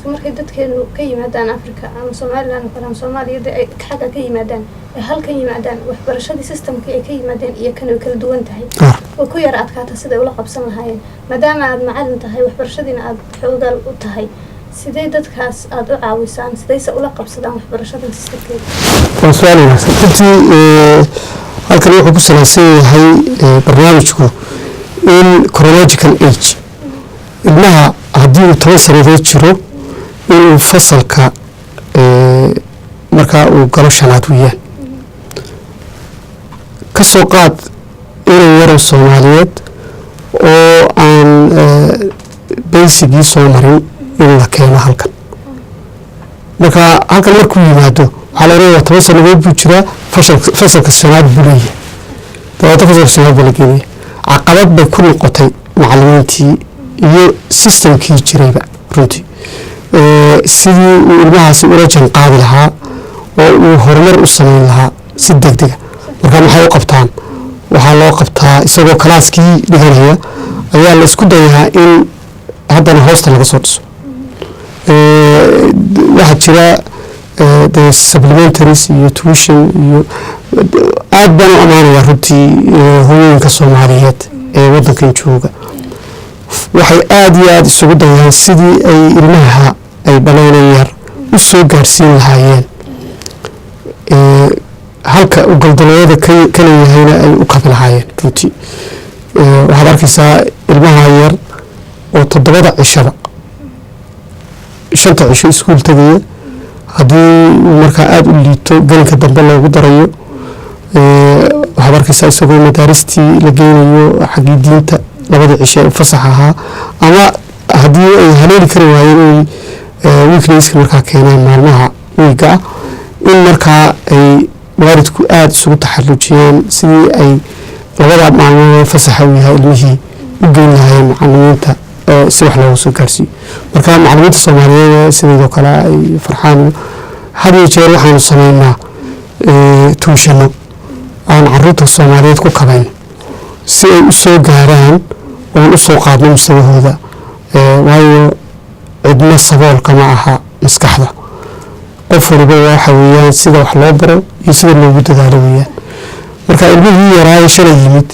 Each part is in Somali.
laakiin markay dadkeenu ka yimaadaan Afrika ama Soomaaliland ama Soomaaliyada ay xagga ka yimaadaan halkan yimaadaan waxbarashadii systemka ay ka yimaadeen iyo kan kala duwan tahay oo ku yar adkaata sida ula qabsan lahaayeen maadaama aad macallin tahay waxbarashadiina aad xoogal u tahay sidee dadkaas aad u caawisaan sidayse ula qabsadaan waxbarashada systemkeeda waa su'aal wanaagsan halkan wuxuu ku saleysan yahay barnaamijku in chronological age ilmaha haddii uu 10 sanadood jiro inuu fasalka markaa uu galo shanaad weeyaan ka soo qaad inuu yaro Soomaaliyeed oo aan basicii soo marin in la keeno halkan marka halkan markuu yimaado waxaa la leeyahay 10 sanadood buu jiraa fasalka shanaad buu leeyahay dabada fasalka shanaad buu leeyahay caqabad bay ku noqotay macallimiintii iyo systemkii jirayba runtii sidii uu ilmahaasi ula jaanqaadi lahaa oo uu horumar u samayn lahaa si degdeg marka maxay u qabtaan waxaa loo qabtaa isagoo kalaaskii dhiganaya ayaa la isku dayaa in haddana hoosta laga soo dhiso waxaa jira the supplementaries iyo tuition iyo aad baan u ammaanayaa runtii hooyooyinka Soomaaliyeed ee waddankan jooga waxay aad iyo aad isugu dayaan sidii ay ilmaha ay dhaleen yar u soo gaarsiin lahaayeen halka u galdaloyada kala yahayna ay u kabi lahaayeen runtii waxaad arkaysaa ilmaha yar oo 7 cishaba 5 cisho iskuul tagaya haddii markaa aad u liito galinka dambe loogu darayo waxaad arkaysaa isagoo madaaristii la geynayo xaggii diinta 2 cisho fasax ahaa ama haddii ay haleeli kari waayeen weekendska markaa keenaan maalmaha wiiga in markaa ay waalidku aad isugu taxallujiyeen sidii ay 2 maalmood fasaxa u yahay ilmihii u geyn lahaayeen macallimiinta si wax loogu soo gaarsiiyo marka macallimiinta Soomaaliyeed sidoo kale ay farxaan hadii jeer waxaan sameynaa tuushano aan carruurta Soomaaliyeed ku kabayn si ay u soo gaaraan oo u soo qaadno mustawahooda waayo cidna saboolka ma aha maskaxda qof waliba waxa weeyaan sida wax loo baro iyo sida loogu dadaalo weeyaan marka ilmihii yaraa shalay yimid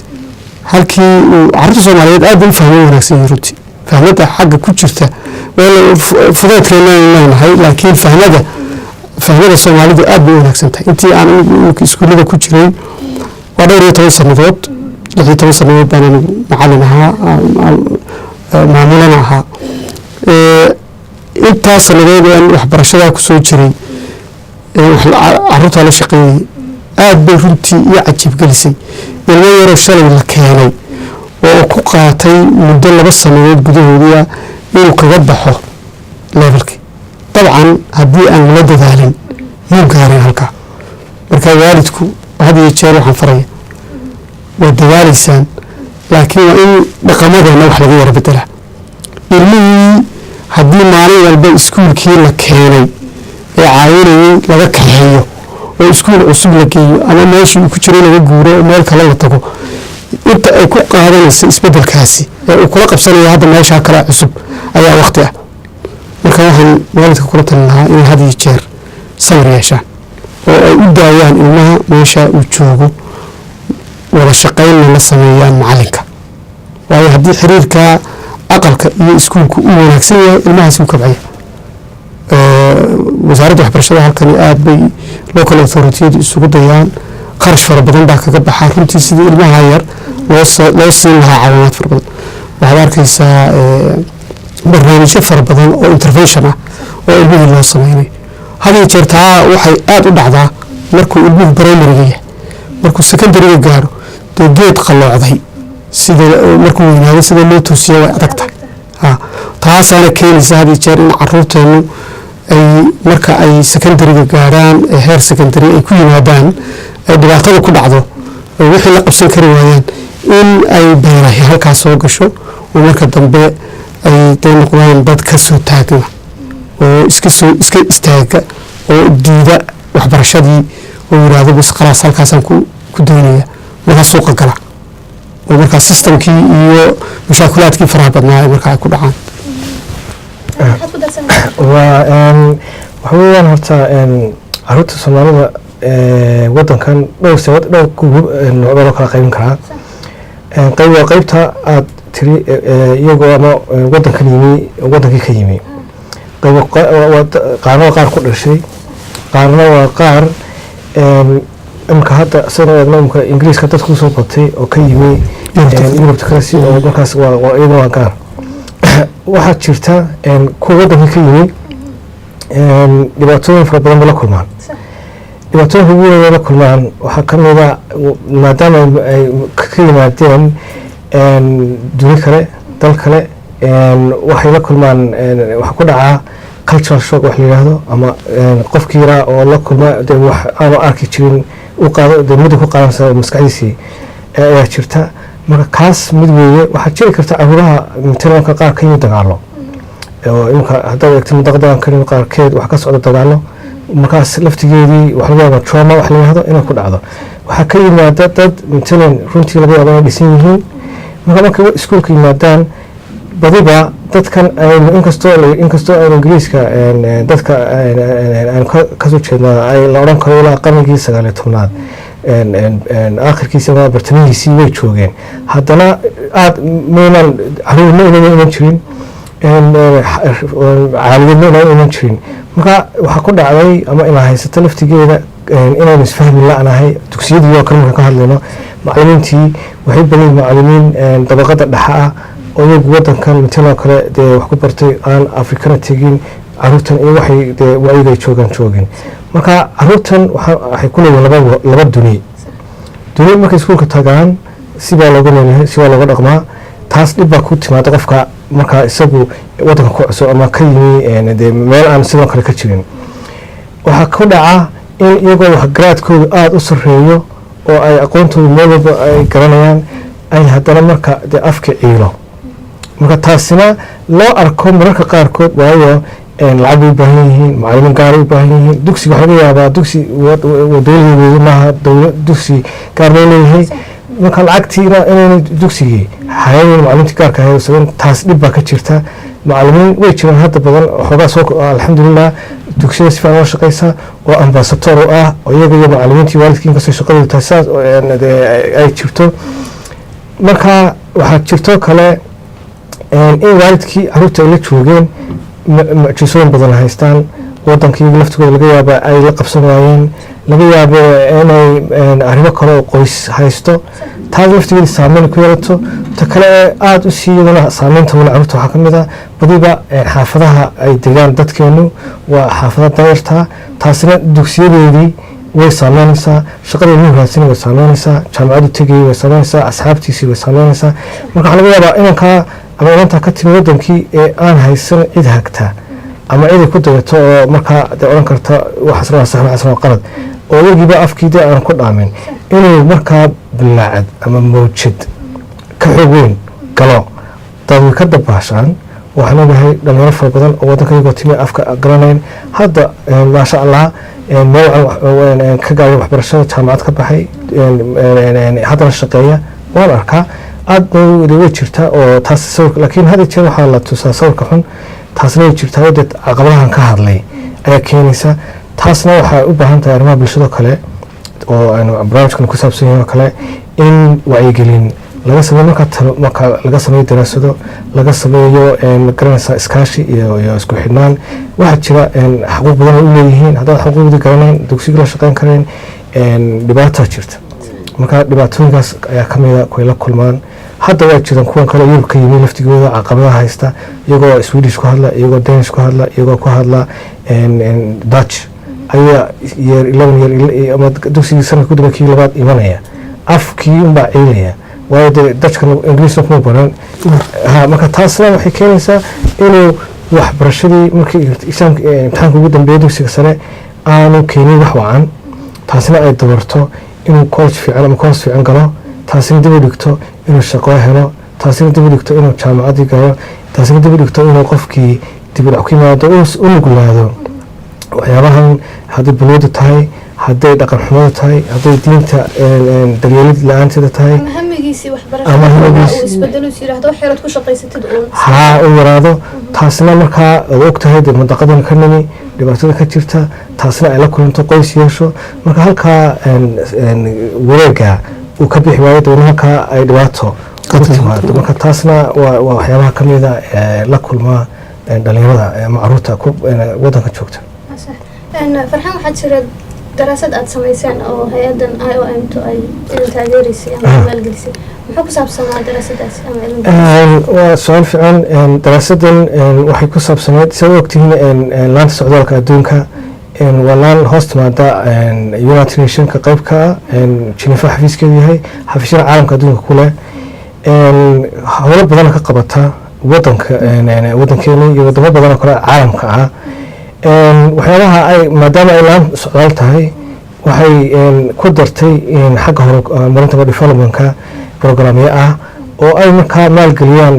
halkii carruurta Soomaaliyeed aad u fahmay wanaagsan runtii fahmada xagga ku jirta fudeedkeena leenahay laakiin fahmada Soomaalidu aad bay wanaagsan tahay intii aan iskuulada ku jiray waa 12 sanadood 16 sanadood baan macallin ahaa maamulan ahaa intaas sanadood aan waxbarashada ku soo jiray carruurta la shaqeeyay aad bay runtii iyo cajiib gelisay ilmo yar shalay la keenay oo ku qaatay muddo 2 sanadood gudahoodii inuu kaga baxo levelkii dabcan haddii aan la dadaalin muu gaarin halka marka waalidku hadii jeer waxaan faraya waa dadaalaysaan laakiin waa in dhaqamadana wax laga yara bedela ilmihii haddii maalin walba iskuulkii la keenay ee caawinayay laga kaxeeyo oo iskuul cusub la geeyo ama meeshii uu ku jiray laga guuro oo meel kale la tago inta ay ku qaadanayso isbedelkaasi ee uu kula qabsanayo hadda meesha kale cusub ayaa waqti ah marka waxaan waalidka kula talin lahaa in hadii jeer sabir yeeshaan oo ay u daayaan ilmaha meesha uu joogo wada shaqayn la sameeyaan macallinka waayo haddii xiriirka aqalka iyo iskuulku uu wanaagsan yahay ilmahaasi uu kabcaya wasaaradda waxbarashada halkan aad bay local authority isugu dayaan qarash fara badan baa kaga baxaa runtii sidii ilmaha yar loo siin lahaa caawimaad fara badan waxaad arkaysaa barnaamijyo fara badan oo intervention ah oo ilmihii loo sameynay hadii jeer taa waxay aad u dhacdaa markuu ilmuhu primary yahay markuu secondary gaaro dee geed qalloocday sida markuu weynaado sida loo toosiyo way adag tahay taasaana keenaysa hadii jeer in carruurteenu ay marka ay secondary gaaraan heer secondary ay ku yimaadaan ay dhibaatada ku dhacdo oo wixii la qabsan kari waayaan in ay beerahay halkaas soo gasho oo marka dambe ay noqdaan dad ka soo taagna oo iska istaaga oo diida waxbarashadii oo yiraahdo bas khalaas halkaasaan ku doonaya marka suuqa gala oo marka systemkii iyo mushakalaadkii faraha badnaa marka ay ku dhacaan waxa weeyaan horta caruurta soomaalida wadankan dhowr noocdoo kala qaybin karaa. qayb waa qaybta aad tiri iyagoo ama wadankan yimi wadankii ka yimi, qaarna waa qaar ku dhashay, qaarna waa qaar imika hadda sidaan eegno imika ingiriiska dadku usoo batay oo ka yimi yurubta kale si oo markaas iyadana waa gaar. waxaa jirta kuwa wadankii ka yimi dhibaatooyin fara badan bay la kulmaan. dhibaatooyinka ugu weyn la kulmaan waxaa ka mid a maadaama ay ka yimaadeen duni kale dal kale waxay la kulmaan waxa ku dhacaa cultural shock wax la yidhaahdo, ama qofkii yaraa oo la kulma de wax aanu arki jirin u qaado de muddo ku qaadanaysa maskaxdiisii ayaa jirta. marka kaas mid weeye. waxaa jiri karta caruuraha matalanka qaar ka yimid dagaalo oo imika haddaad eegto mudaqadan karin qaarkeed wax ka socda dagaalo, markaas laftigeedii wax laga yaaba trauma wax la yidhaahdo inay ku dhacdo. waxaa ka yimaada dad matalan runtii laga yaaba inay dhisan yihiin, markay iskuulka yimaadaan badiba dadkan inkastoo aynu ingiriiska dadka aynu kasoo jeednaa ay la odhan karo ilaa qarnigii 19aad aakhirkiisa ama bartamihiisii way joogeen, haddana aad maynan caruur ma inayna iman jirin, caaliyad ma inayna iman jirin. marka waxaa ku dhacday ama inaa haysato laftigeeda inaynu isfahmi la-nahay. dugsiyadii oo kale markaan ka hadlayno macalimiintii waxay badan macalimiin dabaqada dhexa ah oo iyagu wadankan matalan kale dee wax ku bartay aan afrikana tegin caruurtan iyo waxay dee wacyiga joogin. marka caruurtan waxay ku leeyihiin laba duni markay iskuulka tagaan sibaa looga leeyahay, sibaa looga dhaqmaa. taas dhib baa ku timaada qofka markaa isagu wadanka ku cusub ama ka yimi dee meel aan sidoo kale ka jirin. waxaa ku dhaca in iyagoo waxgaraadkoodu aada u sarreeyo oo ay aqoontoodu meel walba ay garanayaan ay haddana marka dee afka ciilo. marka taasina loo arko mararka qaarkood waayo lacag bay u baahan yihiin, macalimiin gaar u baahan yihiin. dugsiga waxaa laga yaabaa dugsi dowladeed maaha dugsi gaar loo leeyahay, marka lacagtiina inayna dugsigii hayeen macalimiintii gaarka haysan. taas dhib baa ka jirta. macalimiin way jiraan hadda badan xoogaa soo alxamdulilah dugsiyada si fiican loo shaqeysa oo ambasator u ah oo iyaga iyo macalimiintii waalidkii inkastoo shaqadooda tahay saas ay jirto. marka waxaa jirto kale in waalidkii caruurta ay la joogeen mucjisooyin badan haystaan, wadankii laftigooda laga yaaba ay la qabsan waayeen, laga yaabo inay arrimo kale oo qoys haysto. taas laftigeeda saameyn ku yeelato. ta kale aada u sii iyadana saameynta wala caruurta waxaa ka mid ah badiba xaafadaha ay degaan dadkeenu waa xaafada dayarta. taasina dugsiyadeedii way saameynaysaa, shaqadii nin raadsani way saameynaysaa, jaamacadu tegayay way saameynaysaa, asxaabtiisii way saameynaysaa. marka waxaa laga yaabaa inankaa ama inantaa ka timi wadankii ee aan haysan cid hagta ama ciday ku dayato oo markaa dee odhan karta waxaasna waa sax waxaasna waa qalad oo iyagiiba afkiidii aan ku dhaamin inuu markaa bilaacad ama mawjad ka xoog weyn galo. dad way ka dabaashaan. waxaan ogahay dhalinyaro fara badan oo wadanka iyagoo timi afka garanayn hadda maasha allah meel ka gaabay waxbarashada jaamacad ka baxay haddana shaqeeya waan arkaa. aad way jirtaa oo taas sawirka laakiin hadda jeer waxaa la tusaa sawirka xun. taasna way jirtaa dad caqabadahan ka hadlay ayaa keenaysa. taasna waxay u baahan tahay arrimaha bulshado kale oo aynu barnaamijkan ku saabsan yahay oo kale in wacyigelin laga sameeyo. marka laga sameeyo daraasado, laga sameeyo garanaysa iskaashi iyo isku xidhnaan. waxaa jira xuquuq badan oo u leeyihiin. haddaad xuquuqdii garanayn dugsiga la shaqeyn karayn dhibaataa jirta. marka dhibaatooyinkaas ayaa ka mida kuway la kulmaan. hadda waa jiraan kuwan kale yurub ka yimi laftigooda caqabadaha haysta iyagoo Swedish ku hadla, iyagoo Danish ku hadla, iyagoo ku hadla Dutch ayaa year 11 ama dugsigii sanadka kii labaad imanaya. afkii unbaa ciilaya waayo dee Dutchkan Ingiriisna kuma baran. marka taasna waxay keenaysaa inuu waxbarashadii markii imtixaanka ugu dambeeya dugsiga sare aanu keenin wax wacan. taasna ay dabarto inuu college fiican ama course fiican galo. taasina dib u dhigto inuu shaqo helo. taasina dib u dhigto inuu jaamacadii galo. taasina dib u dhigto inuu qofkii dib u dhac ku yimaado u nuglaado waxyaabahan haddii balwadu tahay, hadday dhaqan xumada tahay hadday diinta daryeelid la-aanteeda tahay ama hamigiisii waxbarashada uu isbedelo is yiraahdo xeerad ku shaqaysatid haa u yaraado taasna markaa aad og tahay dee mandaqadan ka nimi dhibaatada ka jirta taasna ay la kulanto qoys yeesho marka halkaa wareega uu ka bixi waayo dabna halkaa ay dhibaato ku timaado marka taasna waa waxyaabaha ka mida la kulmaa dhalinyarada ama caruurta wadanka joogta farxaan waxaa jira daraasad aad samayseen oo hay-adan IOM-tu ay idin taageereysay ama maalgelisay muxuu ku saabsanaa daraasadaasi ama waa su-aal fiican daraasadan waxay ku saabsaneyd sidaad ogtihiin laanta socdaalka adduunka waa laan hoos timaada United Nationka qaybka Geneva xafiiskeedu yahay xafiisyada caalamka adduunka ku leh howlo badan ka qabata wadankeena iyo wadamo badan oo kale caalamka ah waxyaabaha ay maadaama ay laan socdaal tahay waxay ku dartay xagga horumarinta developmentka programyo ah oo ay markaa maalgeliyaan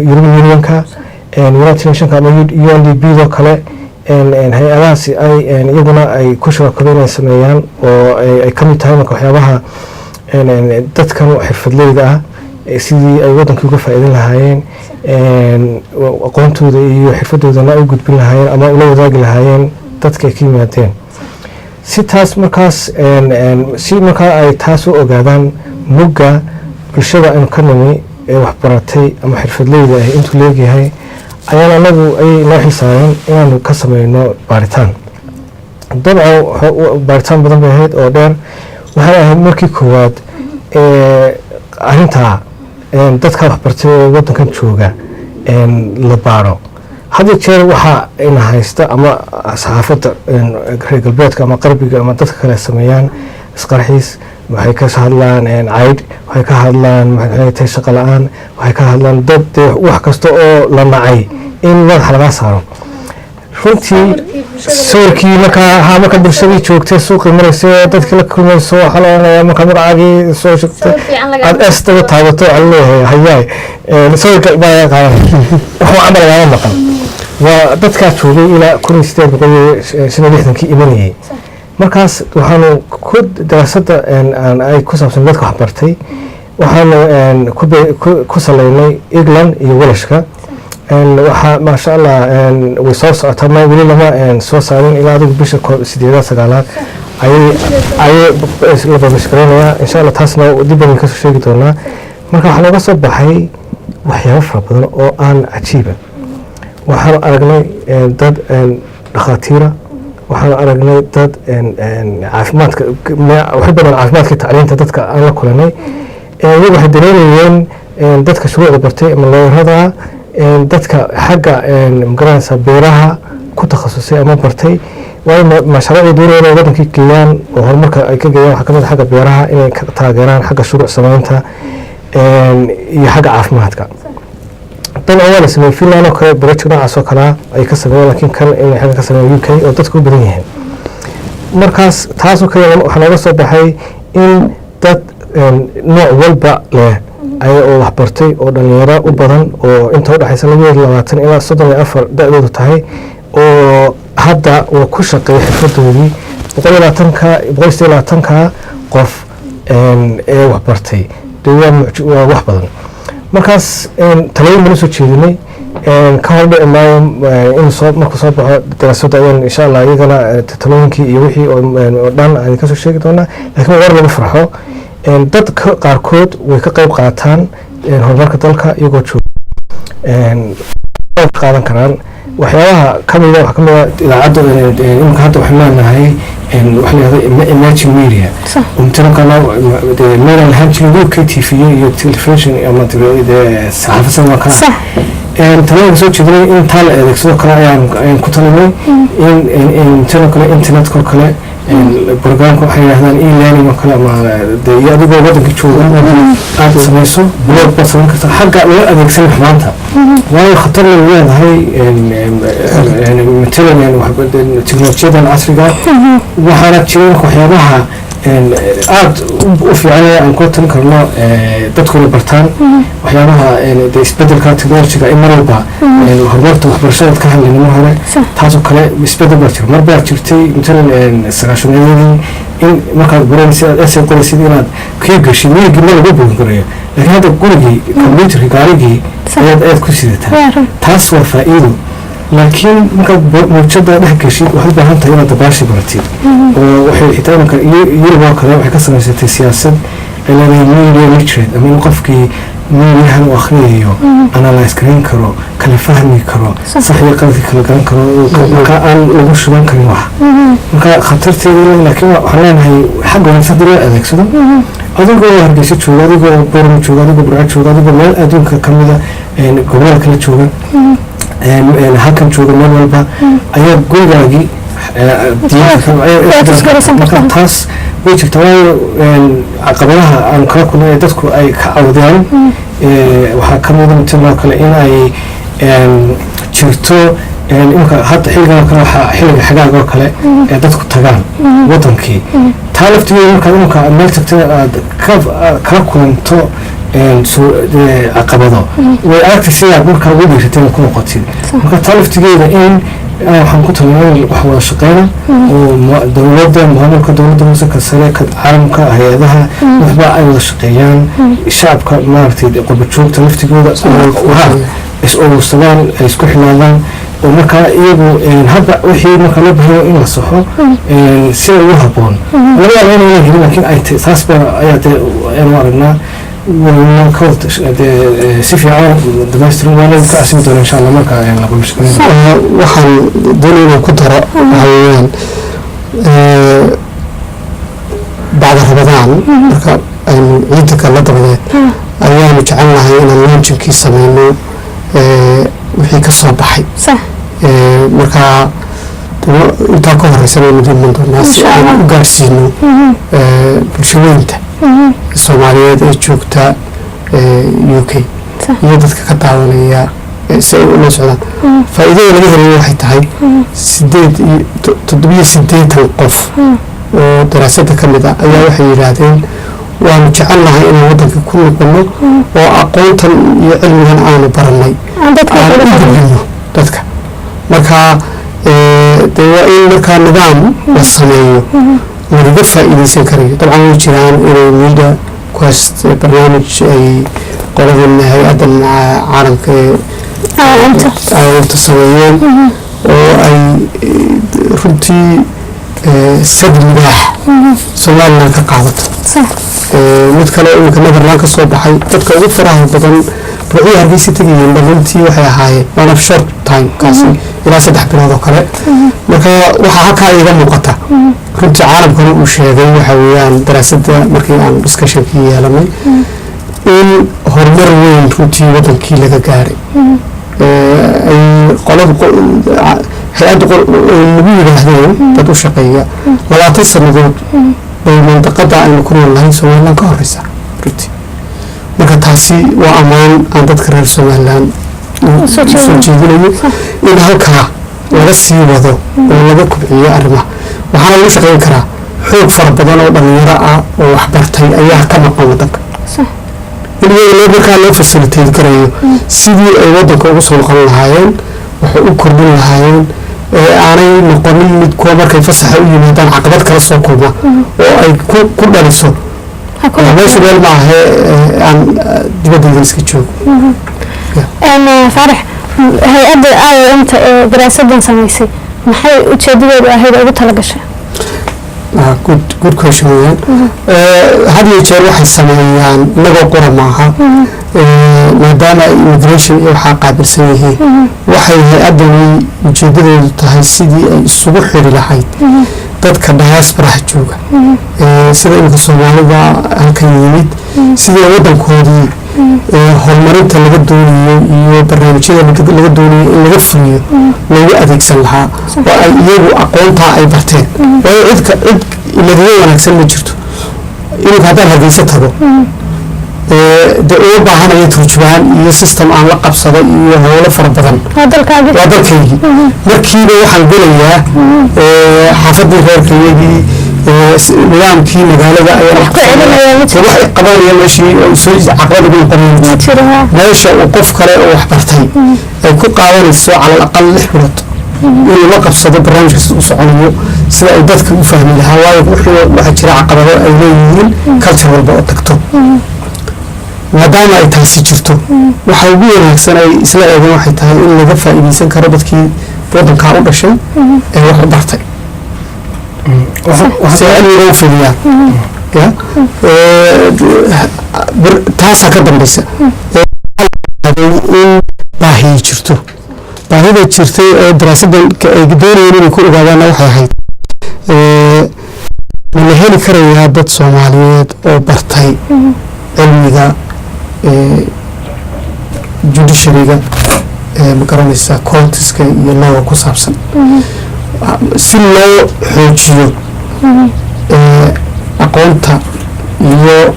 European Unionka United Nationka ama UNDP do kale hay-adahaasi ay iyaguna ay ku shaqakadeen ay sameeyaan oo ay ka mid tahay marka waxyaabaha dadkan xirfadleyda ah sidii ay wadankii uga faa'iidin lahaayeen aqoontooda iyo xirfadoodana u gudbin lahaayeen ama ula wadaagi lahaayeen dadka ay ka yimaadeen si markaa ay taas u ogaadaan mugga bulshada aynu ka nimi ee waxbaratay ama xirfadleyda ah intuu leegyahay ayaan anagu ay noo xisaabeen inaanu ka sameyno baaritaan dabcan baaritaan badan bay ahayd oo dheer waxay ahayd markii koowaad arrintaa dadka waxbartay oo wadankan jooga la baaro hadda jeer waxaa ina haysta ama saxaafadda reer galbeedka ama qarbiga ama dadka kale sameeyaan isqarxiis waxay ka hadlaan cayd waxay ka hadlaan maxay tahay shaqo la-aan waxay ka hadlaan dad wax kasta oo la nacay in madaxa laga saaro runtii sawirkii marka bulshadii joogtay suuqii maraysay dadkii la kulmayso waxaa la odhanayaa marka magacaagii soo shirtay aad eestaga taabato waxaa leeyahay hayaay sawirka baa qaadan wax camal lagama maqan waa dadkaa joogay ilaa 1860 imanayay markaas waxaanu ku daraasada ay ku saabsan dadka waxbartay waxaanu ku saleynay England iyo Welshka waxaa maasha Allah way soo socotaa ma weli lama soo saarin ilaa adigu bisha 8-9 ay la babashkareynaya insha Allah taasna dib baan ka soo sheegi doonaa marka waxa laga soo baxay waxyaabo fara badan oo aan cajiiba waxaan aragnay dad dhakhaatiira waxaan aragnay dad caafimaadka waxay badan caafimaadka tacliinta dadka aan la kulanay iyagu waxay dareemayeen dadka shuruucda bartay ama looyarada dadka xagga magaranaysa beeraha ku takhasusay ama bartay waayo mashaariicda dowladda wadankii geeyaan oo horumarka ay ka geeyaan waxaa kamid xagga beeraha inay ka taageeraan xagga shuruuc samaynta iyo xagga caafimaadka dan waa la sameeyay Finland oo kale barnaamij noocaas oo kale ay ka sameeyeen laakiin kan inay xagga ka sameeyeen UK oo dadku u badan yihiin markaas taas oo kale waxa laga soo baxay in dad nooc walba leh ay oo wax bartay oo dhalinyaro u badan oo inta u dhaxaysa 20 ilaa 34 da'doodu tahay oo hadda oo ku shaqeeya xirfadoodii 120 qof ee wax bartay waa wax badan markaas talooyin baan soo jeedinay ka hor dhici maayo in markuu soo baxo daraasada ayaan insha Allah iyagana talooyinkii iyo wixii oo dhan aan ka soo sheegi doonaa laakiin war lagu farxo dadka qaarkood way ka qayb qaataan horumarka dalka iyagoo jooga qaadan karaan waxyaabaha kamida waxa kamida idaacadda imka hadda waxaan leenahay waxa la yiraahdo Imagine Media umtana meelan lahaan jiray UK TV iyo television ama saxaafadda ka talooyin soo jeedinay in taal adeegsado kale ayaan ku talinay in internet-ka kale barnaamijka waxay yiraahdaan e-learning oo kale ama adigoo wadanka jooga aad samayso blog baad samayn kartaa xagga loo adeegsan maanta waayo khatar leedahay teknolojiyada casriga waxaana jiray waxyaabaha aad u fiican aan ku tan karno dadkuna bartaan waxyaabaha isbedelka technology-ga in mar walba horumarta waxbarashada ka hadlayno mar hore taasoo kale isbedel baa jira mar baa jirtay matalan sagaashameeyadii in markaad baranaysid aad essay qoraysid inaad kii gashay miligii ma lagu buugan karayo laakiin hadda gurigii computerkii gaarigii ayaad ku sidataa taas waa faa'iido laakiin markaad mawjada dhex gashid waxaad u baahan tahay inaad dabaasha baratid oo waxay xitaa imanka yurub oo kale waxay ka samaysatay siyaasad ay leedahay media literate ama in qofkii mediahan uu akhriyayo analyse garan karo kala fahmi karo sax iyo qaladka kala garan karo marka aan lagu shuban karin wax marka khatarteeda laakiin waxaan leenahay xagga wanaagsan loo adeegsado adigoo hargeysa jooga adigoo boorama jooga adigoo burca jooga adigoo meel adduunka ka mida gobolada kala jooga halkan jooga meel walba ayaa gurigaagii taas way jirta waayo caqabadaha aan kala kulnay dadku ay ka cawdeen waxaa ka mida mitaloo kale in ay jirto imika hadda xilligan oo kale waxaa xilliga xagaaga oo kale ee dadku tagaan wadankii taa laftigeeda markaad imika meel tagta aad kala kulanto caqabado way aragtay sidaad markaa ugu dhiiratay ku noqotid marka taa laftigeeda in waxaan ku talinayn wax wada shaqeyna oo dowladda maamulka dowladda hoose ka sare ka caalamka hay-adaha waxba ay wada shaqeeyaan shacabka maaragtay qurba joogta laftigooda is urursadaan ay isku xilaadaan oo markaa iyagu hadda wixii marka loo bahayo in la saxo sida ugu habboon laga yaaba inayna helin laakiin ay taas ba ayaa dee aynu aragnaa si fiican dhamaystiran waana ka asimi doona insha allah marka waxaan doonay inaan ku daro waxaa weeyaan bacda rabadaan marka aynu ciidda kala dabadeed ayaanu jecel lahay inaan launchinkii sameyno wixii ka soo baxay marka intaa ka horeysana aynu doonan doonaa si aan u gaarsiino bulshaweynta soomaaliyeed ee joogta UK iyo dadka ka daawanaya si ay ula socdaan faa'iidada laga helayo waxay tahay 780 qof oo daraasada ka mid ah ayaa waxay yidhaahdeen waanu jecel nahay inaan waddanka ku noqono oo aqoontan iyo cilmigan aanu baranay aan u gudbino dadka marka dee waa in markaa nidaam la sameeyo lagaga faa'iidaysan karayo dabcan way jiraan inay media quest barnaamij ay qoladan hay-adan caalamka caawinta sameeyeen oo ay runtii sad midaax somaliland ka qaadato mid kale iminka netherland ka soo baxay dadka ugu faraha badan ruuxii hargeysa tegayeen dhalintii waxay ahaayeen one of short time kaasi ilaa 3 bilood oo kale marka waxaa halkaa iga muuqata runtii caalamkana uu sheegay waxa weeyaan daraasadda markii aan discussionkii yeelanay in horumar weyn runtii wadankii laga gaaray ay qolada hay-adda lagu yidhaahdeen dad u shaqeeya 20 sannadood bay mandaqada aynu ku nool nahay somaliland ka horeysa runtii marka taasi waa ammaan aan dadka reer somaliland soo jeedinayo in halkaa laga sii wado oo laga kobciyo arrimaha waxaana lagu shaqeyn karaa xoog fara badan oo dhalinyaro ah oo waxbartay ayaa ka maqan wadanka in iyaga markaa loo fasiliteyn karayo sidii ay wadanka ugu soo noqon lahaayeen waxay u kordhin lahaayeen aanay noqonin mid kuwa markay fasaxa u yimaadaan caqabad kala soo kulma oo ay ku dhaliso meesha meel ma ahe aan dibaddeeda iska joogo faarax hay-adda IOM-ta ee daraasadan samaysay maxay ujeedadeedu ahayd ugu talagashay good question weeyaan had iyo jeer waxay sameeyaan inagoo qura maaha maadaama ay immigration iyo waxaa qaabilsan yihiin waxay hay-addani ujeedadeedu tahay sidii ay isugu xiri lahayd dadka diasporaha jooga sida imika soomaalida halkan yimid sidii waddankoodii horumarinta laga doonayo iyo barnaamijyada laga doonayo in laga fuliyo loogu adeegsan lahaa oo ay iyagu aqoontaa ay barteen waayo cid ilagaga wanaagsan ma jirto iminka haddaan hargeysa tago dee uga baahanaya turjubaan iyo system aan la qabsado iyo howlo fara badan waa dalkaygii markiiba waxaan gelayaa xaafadii reerkaygii nidaamkii magaalada ayaa wax qabanaya meeshii soo caqabad ugu noqonaya meesha uu qof kale oo wax bartay ay ku qaadanayso cala alaqal 6 bilood inuu la qabsado barnaamijka sida u soconayo sida ay dadka u fahmi lahaa waayo waxaa jira caqabado ay leeyihiin culture walba oo tagto maadaama ay taasi jirto waxa ugu wanaagsan ay isla eegeen waxay tahay in laga faa'iidaysan karo dadkii waddankaa u dhashay ee wax u bartay cilmiga u fidiyaan taasaa ka dambaysa in baahiyi jirto baahida jirtay ee daraasaddan ay doonayeen inay ku ogaadaanna waxay ahayd ma la heli karayaa dad soomaaliyeed oo bartay cilmiga judiciaryga ma garanaysaa courtiska iyo looga ku saabsan si loo xoojiyo aqoonta iyo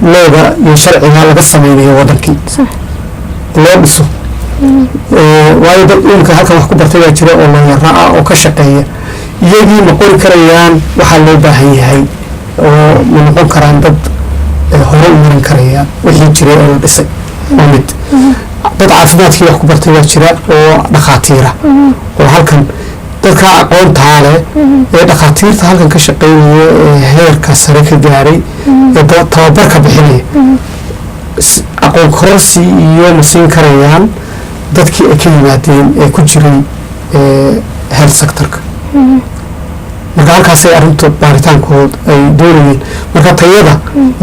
looga iyo sharciga laga sameynayo waddankii loo dhiso waayo dad imika halkan wax ku bartay baa jira oo looyara ah oo ka shaqeeya iyagii ma qori karayaan waxaa loo baahan yahay oo ma noqon karaan dad hore u marin karayaan wixii jiray oo la dhisay waa mid dad caafimaadkii wax ku bartay baa jira oo dhakhaatiira oo halkan dadka aqoontaa leh ee dhakhaatiirta halkan ka shaqeynaya ee heerka sare ka gaaray ee tababarka bixinaya aqoon kororsi iyo ma siin karayaan dadkii ay ka yimaadeen ee ku jiray health sectorka marka halkaasay arrinta baaritaankood ay doonayeen marka tayada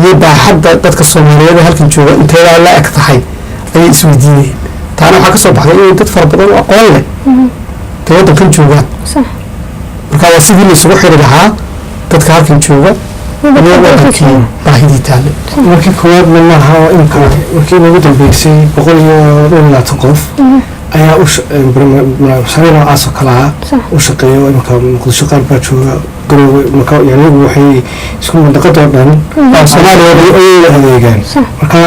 iyo baaxadda dadka soomaaliyeed ee halkan jooga inteedaa la eg tahay ayay isweydiinayeen taana waxaa ka soo baxday inay dad fara badan oo aqoon leh dee waddankan joogaan marka waa sidii la isugu xiri lahaa dadka halkan jooga iyo waddankii baahidii taale markii koowaad ma maaha oo imka markii nagu dambeysay 120 qof ayaa mashaariic noocaas oo kale ah u shaqeeya imka muqdisho qaar baa jooga garoowe marka yani waxay isku mandaqadoo dhan soomaaliya ay adeegaan marka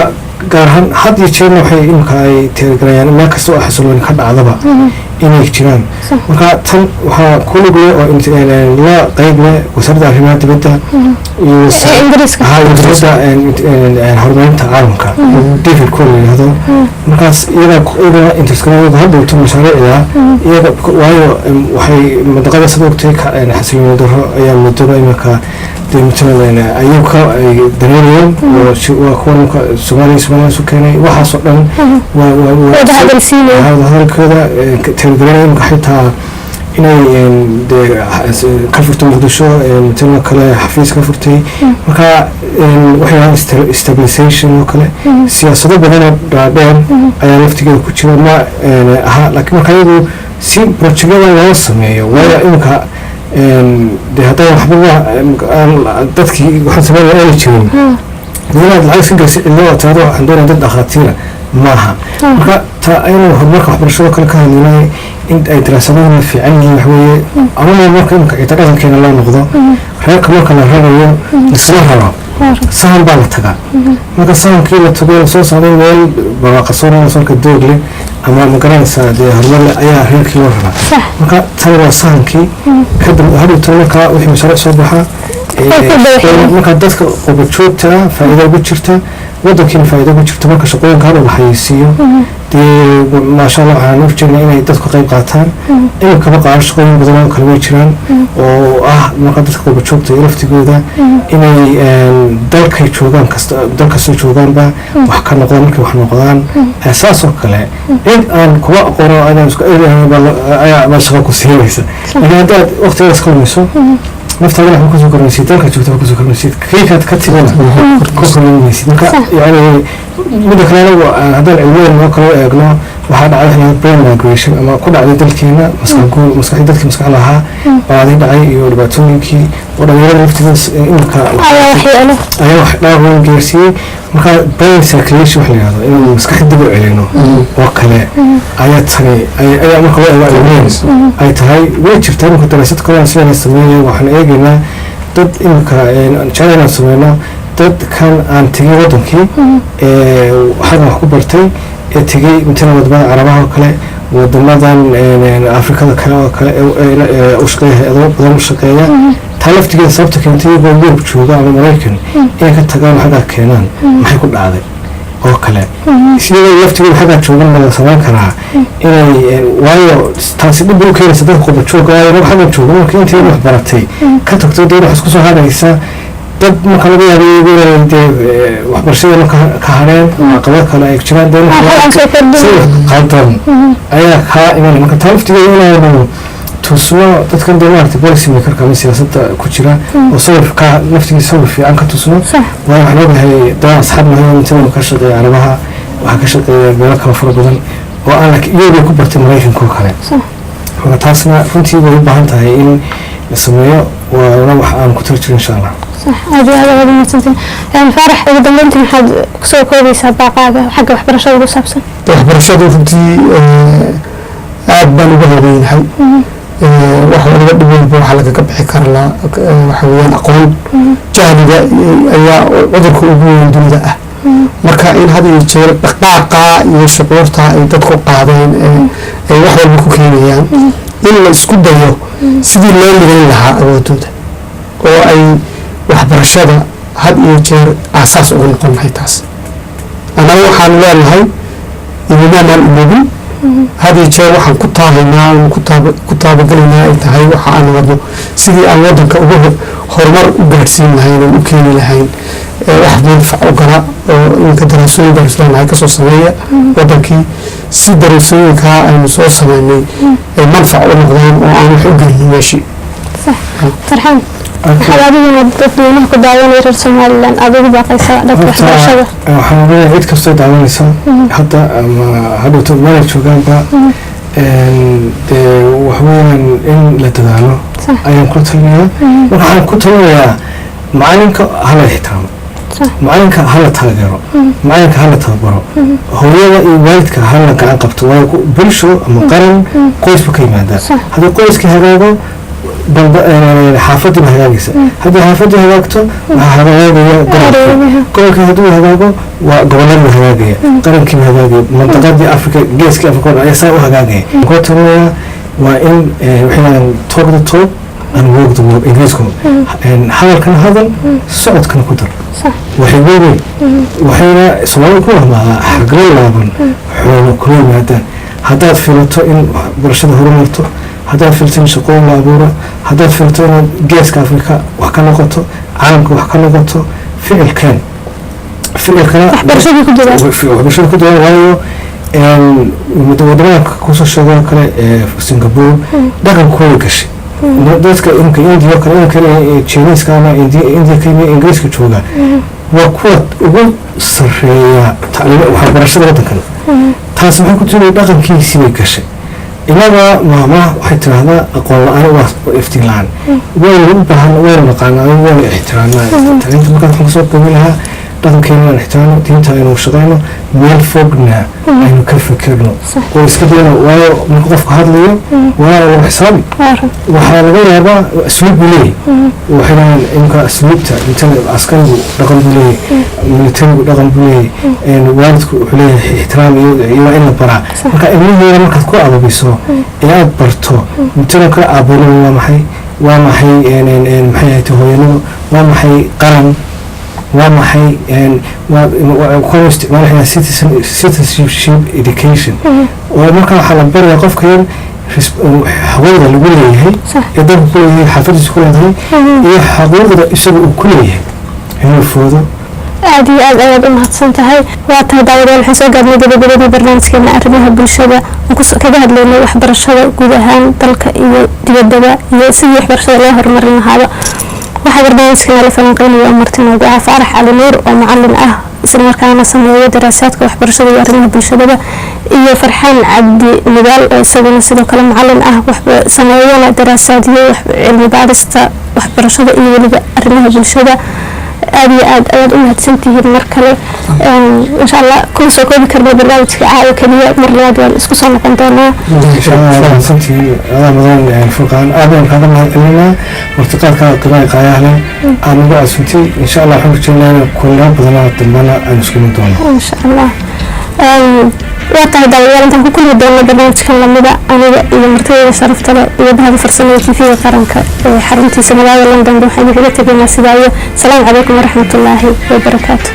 gaar ahaan had iyo jeerna waxay imka ay taageerayaan meel kasta oo xasilooni ka dhacdaba inay jiraan marka tan waxaa ku lug leh oo la qayb leh wasaaradda arrimaha dibadda iyo wasaaradda horumarinta caalamka david cole yidhaahdo markaas iyaga interskanaada hadhowto mashaariicda iyaga waayo waxay mandaqada sida ogtay xasilooni daro ayaa muddoba imika مثلا أيوك دليلين وكون سومالي سو كاني وحصل دن هذا كذا تدرين حتى إني كفرت مقدشو مثل كلا حفيز كفرتي وكا وحنا استابيليزيشن وكلا سياسة بدنا بعدين أنا نفتكر كتير ما لكن ما كانوا سين برشلونة لا سميه ولا إنك de haddana waxba dadkii waxaan sameynaya aanay jirin inaad lacag si gasi cilmo taado waxaan doonaya dad dhakhaatiira maaha marka taa aynu horumarka waxbarashada kale ka hadlinay in ay daraasadahuna fiican yihiin waxweeye ama marka imika ita dhaqankeena loo noqdo reerka marka la rarayo isla rabo sahan baa la tagaa marka sahankii la tago lasoo socday meel barwaaqasoona solka doog leh ama magaranaysaa dee horumar leh ayaa reerkii loo rabaa marka tan waa sahankii kadib hadhowta markaa wixii mashaariic soo baxa marka dadka qubajoogta faa'iido ugu jirta waddankiina faa'iido ugu jirta marka shaqooyinka hadhow la xayeysiiyo dee maasha allah waxaan u jeednaa inay dadku qayb qaataan imikaba qaar shaqooyin badan oo kale way jiraan oo ah marka dadka qubajoogta iyo laftigooda inay dalkay joogaan kasta dalkastoo joogaanba wax ka noqdaan markay wax noqdaan saas oo kale in aan kuwa aqoono inaan isku ayaa shaqo ku siinaysa laakiin haddaad waqtigaas ka lumiso naftaada waxba kusoo kormaysid dalka joogta kusoo kormaysid kaykaad ka tigana ku kormaysid marka yani midda kalena haddaan cilmiyan oo kale eegno waxaa dhacay waxaa brain migration ama ku dhacday dalkeena maskaxdii dadkii maskax lahaa baadii dhacay iyo dhibaatooyinkii oo dhalinyarada laftiisa imika ayaa wax dhaawac gaarsiiyey marka brain circulation wax la yidhahdo inaan maskaxda dib u celino oo kale ayaa tani ayaa marka loo eego cilmiyan ay tahay way jirtaa marka daraasad kale sidaan sameeyay waxaan eegaynaa dad imika jecel inaan sameyno dad kan aan tegay waddankii xaggan wax ku bartay ee tegay matala wadamada carabaha oo kale wadamadan afrikada kale oo kale u shaqeeya hay-ado badan u shaqeeya taa laftigeeda sababta keentay iyagoo yurub jooga ama maraykan inay ka tagaan xaggaa keenaan maxay ku dhacday oo kale sidoo laftigeeda xaggaa joogan laga samayn karaa inay waayo taasi dhib u keenaysa dadka quba jooga waayo xagga jooga marka intii wax baratay ka tagto dee wax isku soo hadhaysa dad marka laga yaabay inay dee waxbarashada ka hareen caqabado kale ay jiraan dee qaldan ayaa kaa imanaya marka taa laftigeeda inaynu tusno dadkan dee maaragtay policy makerka ama siyaasadda ku jira oo sawirka naftigiisa sawir fiican ka tusno waayo waxaan ogahay dad asxaab nahay intaynu ka shaqeeya arrimaha waxaa ka shaqeeya meelo kale fara badan oo aan iyagoo ku bartay maraykanka oo kale marka taasna runtii way u baahan tahay in la sameeyo waana wax aan ku tiri jiro insha allah صح هذه هذا مثلا يعني فرح إذا دمنت محد كسر كودي سباق هذا حق وحبرشة وصابسة وحبرشة وفنتي أبان وبهذين حي وحول بدون بوحلك كبحي كارلا وحويان أقول جانب أي عذرك أبوين دون ذا marka in hadii jeer dhaqdhaqaaqa iyo shucuurta ay dadku qaadeen ay wax walba ku keenayaan in la isku dayo sidii loo ligan lahaa awoodooda oo ay waxbarashada had iyo jeer aasaas ugu noqon lahay taas anaga waxaan leenahay imaanaan imagin had iyo jeer waxaan ku taabaynaa ku taabagalaynaa ay tahay waxa aan wadno sidii aan wadanka uga horumar u gaadhsiin lahayn oo u keeni lahayn wax manfac u gala oo inka daraasooyin daraslaan ay kasoo sameeya wadankii si daraasooyinkaa aynu soo sameynay ay manfac u noqdaan oo aan wax u gelin meeshii farxaan xalaadina dadweynaha ku daawanaya reer somalilan adigu baaqaysa dhanka waxbarashada waxaan leeyahay cid kastoo daawanaysa hadda ama hadhowto meelay joogaanba dee waxweeyaan in la dadaalo ayaan ku talinayaa waxaan ku talinayaa macalinka hala ixtiraamo macalinka hala taageero macalinka hala tababaro hooyada iyo waalidka hala gacan qabto waayo bulsho ama qaran qoysba ka yimaada haddii qoyska hagaago xaafadii ba hagaagaysa haddii xaafadii hagaagto waxaa hagaagaya gobolka hadduu hagaago waa gobolada ba hagaagaya qarankiiba hagaagaya mantaqadii africa geeskii africa ayaa saa u hagaagaya koo talinayaa waa in waxay talk the talk and walk the walk ingiriisku hadalkana hadal socodkana ku dar waxay weyn waxayna soomaalida ku mahmaadaa xagro laaban xoolo kula yimaadaan haddaad filato in barashada horumarto haddaad filato in shaqooyin la abuuro haddaad filato inaad geeska afrika wax ka noqoto caalamka wax ka noqoto ficilkana waxbarashada ku dawaan waayo wadamada kusoo sheegoo kale singapore dhaqankooda gashay dadka imka indiya oo kale inkale jiniiska ama indiya ka yimi ingiriiska jooga waa kuwa ugu sareeya waxbarashada wadankan taas maxay ku tiri dhaqankiisii bay gashay inaga maama waxay tiraahdaa aqoon la-aan waa iftiin la-aan wayna u baahan wayna naqaanaa wayna ixtiraamnaa talinta markaa waxaan kasoo qeybi lahaa dhaqankeena aan ixtiraamno diinta aynu shaqeyno meel fogna aynu ka fikirno oo iska dayno waayo marka qofka hadlayo waa xisaabi waxaa laga yaabaa asluub buu leeyahy waxay dhahaan imka asluubta intan askarigu dhaqan buu leeyahy militarigu dhaqan buu leeyahy waalidku wuxuu leeyahay ixtiraam iyo waa in la baraa marka ilmihiina markaad ku ababiso ee aada barto mitaranka aabuurnimo waa maxay maxay ahayta hooyanimo waa maxay qaran waa maxay kuna isticmaalaya citizenship education oo markaa waxaa la baraya qofka yar xaquuqda lagu leeyahay ee dalka ku leeyahay xaafadiisa ku leedahay iyo xaquuqda isaga uu ku leeyahay inuu foodo aad iyo aad ayaad u mahadsan tahay waa tahay daawadayaal waxaan soo gaarnay gabagabadii barnaamijkeena arrimaha bulshada kaga hadlaynay waxbarashada guud ahaan dalka iyo dibaddaba iyo sidii waxbarashada loo horumarin lahaaba waxaa barnaamijkeena la falanqeynaya marti noogu ah faarax cali nuur oo macalin ah isla markaana sameeyo daraasaadka waxbarashada iyo arrimaha bulshadaba iyo farxaan cabdi nidaal oo isaguna sidoo kale macalin ah sameeyana daraasaadyo cilmi baarista waxbarashada iyo weliba arrimaha bulshada aad iyo aad ayaad u mahadsantihiin mar kale insha allah kuna soo koobi karna barnaamijka caawa keliya mar labaad waan isku soo noqon doonaa mahadsantihiin adaa mudan furqaan aadaan kaaga mahadcelinaa martiqaadka qiimaha qaayaha leh aad nagu casuntay insha allah waxaan rajeynayaa kulamo badanaa dambana aan isku iman doono insha allah وقتها داوية أنت كل مدة برنامج كان لمدة أنا إذا مرتبة شرفت له إذا بهذا فرصة في قرنك حرمتي سنوات لندن بحاجة إلى تبين سداية. السلام عليكم ورحمة الله وبركاته.